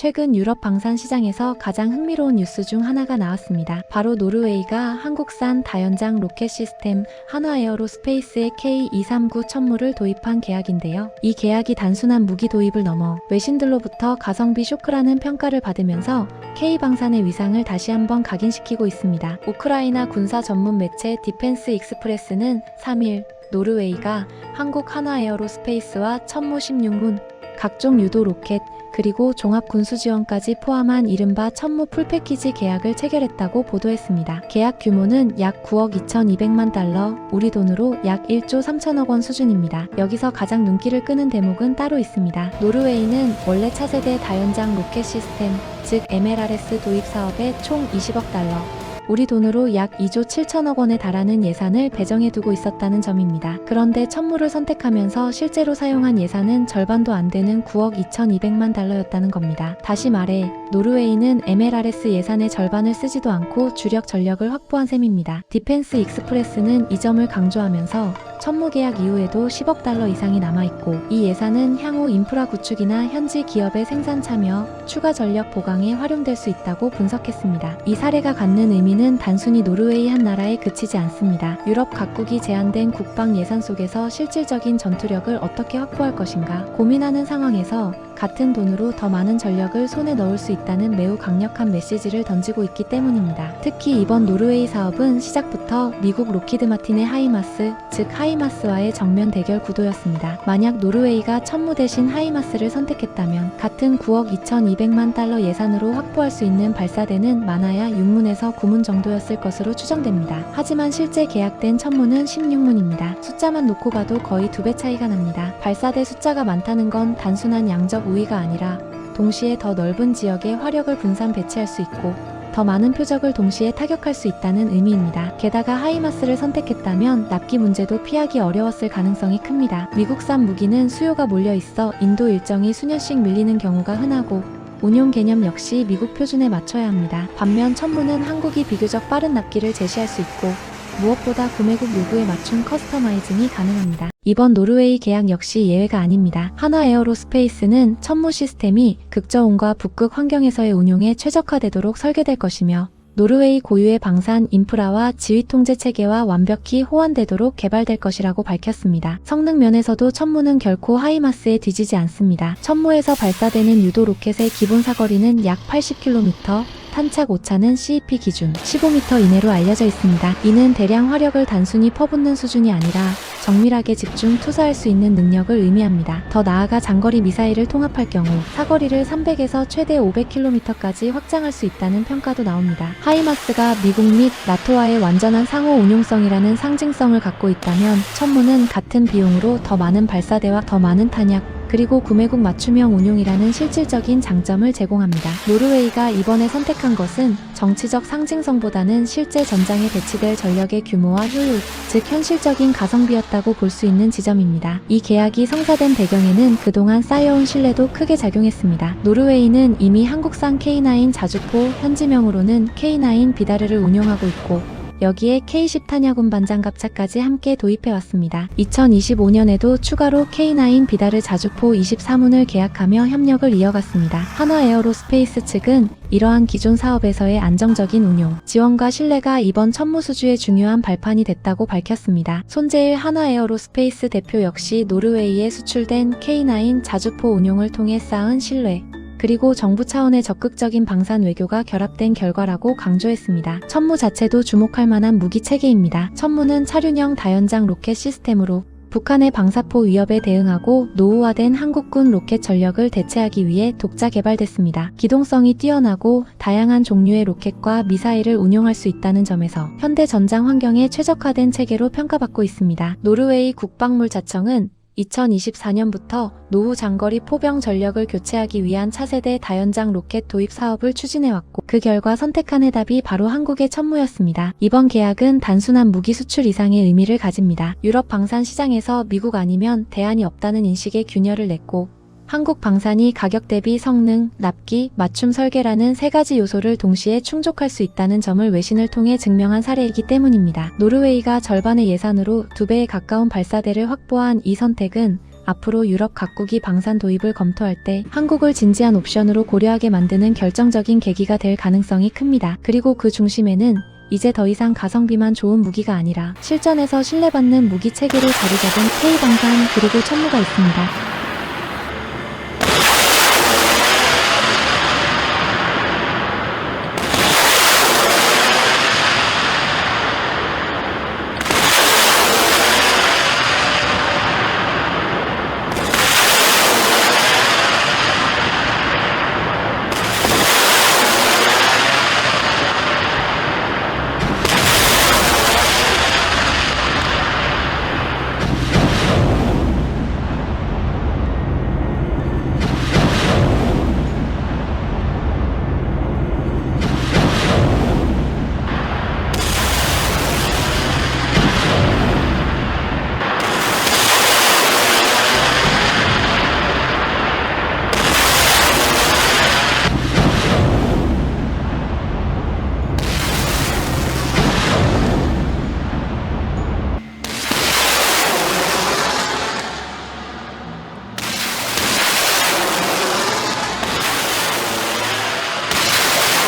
최근 유럽 방산 시장에서 가장 흥미로운 뉴스 중 하나가 나왔습니다. 바로 노르웨이가 한국산 다연장 로켓 시스템 한화에어로스페이스의 K239 천무를 도입한 계약인데요. 이 계약이 단순한 무기 도입을 넘어 외신들로부터 가성비 쇼크라는 평가를 받으면서 K방산의 위상을 다시 한번 각인시키고 있습니다. 우크라이나 군사 전문 매체 디펜스 익스프레스는 3일 노르웨이가 한국 한화에어로스페이스와 천무 16문, 각종 유도 로켓, 그리고 종합 군수 지원까지 포함한 이른바 천무 풀패키지 계약을 체결했다고 보도했습니다. 계약 규모는 약 9억 2,200만 달러, 우리 돈으로 약 1조 3천억 원 수준입니다. 여기서 가장 눈길을 끄는 대목은 따로 있습니다. 노르웨이는 원래 차세대 다연장 로켓 시스템, 즉 MLRS 도입 사업에 총 20억 달러, 우리 돈으로 약 2조 7천억 원에 달하는 예산을 배정해두고 있었다는 점입니다. 그런데 천무를 선택하면서 실제로 사용한 예산은 절반도 안 되는 9억 2,200만 달러였다는 겁니다. 다시 말해 노르웨이는 MLRS 예산의 절반을 쓰지도 않고 주력 전력을 확보한 셈입니다. 디펜스 익스프레스는 이 점을 강조하면서 천무 계약 이후에도 10억 달러 이상이 남아있고 이 예산은 향후 인프라 구축이나 현지 기업의 생산 참여, 추가 전력 보강에 활용될 수 있다고 분석했습니다. 이 사례가 갖는 의미는 단순히 노르웨이 한 나라에 그치지 않습니다. 유럽 각국이 제한된 국방 예산 속에서 실질적인 전투력을 어떻게 확보할 것인가 고민하는 상황에서 같은 돈으로 더 많은 전력을 손에 넣을 수 있다는 매우 강력한 메시지를 던지고 있기 때문입니다. 특히 이번 노르웨이 사업은 시작부터 미국 로키드 마틴의 하이마스, 즉 하이마스와의 정면 대결 구도였습니다. 만약 노르웨이가 천무 대신 하이마스를 선택했다면 같은 9억 2,200만 달러 예산으로 확보할 수 있는 발사대는 많아야 6문에서 9문 정도였을 것으로 추정됩니다. 하지만 실제 계약된 천무는 16문입니다. 숫자만 놓고 봐도 거의 2배 차이가 납니다. 발사대 숫자가 많다는 건 단순한 양적 우위가 아니라 동시에 더 넓은 지역에 화력을 분산 배치할 수 있고 더 많은 표적을 동시에 타격할 수 있다는 의미입니다. 게다가 하이마스를 선택했다면 납기 문제도 피하기 어려웠을 가능성이 큽니다. 미국산 무기는 수요가 몰려 있어 인도 일정이 수년씩 밀리는 경우가 흔하고 운용 개념 역시 미국 표준에 맞춰야 합니다. 반면 천무는 한국이 비교적 빠른 납기를 제시할 수 있고 무엇보다 구매국 요구에 맞춘 커스터마이징이 가능합니다. 이번 노르웨이 계약 역시 예외가 아닙니다. 한화에어로스페이스는 천무 시스템이 극저온과 북극 환경에서의 운용에 최적화되도록 설계될 것이며 노르웨이 고유의 방산 인프라와 지휘 통제 체계와 완벽히 호환되도록 개발될 것이라고 밝혔습니다. 성능 면에서도 천무는 결코 하이마스에 뒤지지 않습니다. 천무에서 발사되는 유도 로켓의 기본 사거리는 약 80km, 탄착 오차는 CEP 기준 15m 이내로 알려져 있습니다. 이는 대량 화력을 단순히 퍼붓는 수준이 아니라 정밀하게 집중 투사할 수 있는 능력을 의미합니다. 더 나아가 장거리 미사일을 통합할 경우 사거리를 300에서 최대 500km까지 확장할 수 있다는 평가도 나옵니다. 하이마스가 미국 및 나토와의 완전한 상호 운용성이라는 상징성을 갖고 있다면 천무는 같은 비용으로 더 많은 발사대와 더 많은 탄약, 그리고 구매국 맞춤형 운용이라는 실질적인 장점을 제공합니다. 노르웨이가 이번에 선택한 것은 정치적 상징성보다는 실제 전장에 배치될 전력의 규모와 효율, 즉 현실적인 가성비였다고 볼 수 있는 지점입니다. 이 계약이 성사된 배경에는 그동안 쌓여온 신뢰도 크게 작용했습니다. 노르웨이는 이미 한국산 K9 자주포, 현지명으로는 K9 비다르를 운용하고 있고 여기에 K10 탄약운 반장갑차까지 함께 도입해왔습니다. 2025년에도 추가로 K9 비다르 자주포 24문을 계약하며 협력을 이어갔습니다. 한화에어로스페이스 측은 이러한 기존 사업에서의 안정적인 운용, 지원과 신뢰가 이번 천무 수주의 중요한 발판이 됐다고 밝혔습니다. 손재일 한화에어로스페이스 대표 역시 노르웨이에 수출된 K9 자주포 운용을 통해 쌓은 신뢰, 그리고 정부 차원의 적극적인 방산 외교가 결합된 결과라고 강조했습니다. 천무 자체도 주목할 만한 무기 체계입니다. 천무는 차륜형 다연장 로켓 시스템으로 북한의 방사포 위협에 대응하고 노후화된 한국군 로켓 전력을 대체하기 위해 독자 개발됐습니다. 기동성이 뛰어나고 다양한 종류의 로켓과 미사일을 운용할 수 있다는 점에서 현대 전장 환경에 최적화된 체계로 평가받고 있습니다. 노르웨이 국방물자청은 2024년부터 노후 장거리 포병 전력을 교체하기 위한 차세대 다연장 로켓 도입 사업을 추진해왔고 그 결과 선택한 해답이 바로 한국의 천무였습니다. 이번 계약은 단순한 무기 수출 이상의 의미를 가집니다. 유럽 방산 시장에서 미국 아니면 대안이 없다는 인식에 균열을 냈고 한국 방산이 가격 대비 성능, 납기, 맞춤 설계라는 세 가지 요소를 동시에 충족할 수 있다는 점을 외신을 통해 증명한 사례이기 때문입니다. 노르웨이가 절반의 예산으로 2배에 가까운 발사대를 확보한 이 선택은 앞으로 유럽 각국이 방산 도입을 검토할 때 한국을 진지한 옵션으로 고려하게 만드는 결정적인 계기가 될 가능성이 큽니다. 그리고 그 중심에는 이제 더 이상 가성비만 좋은 무기가 아니라 실전에서 신뢰받는 무기 체계를 자리 잡은 K방산 그리고 천무가 있습니다.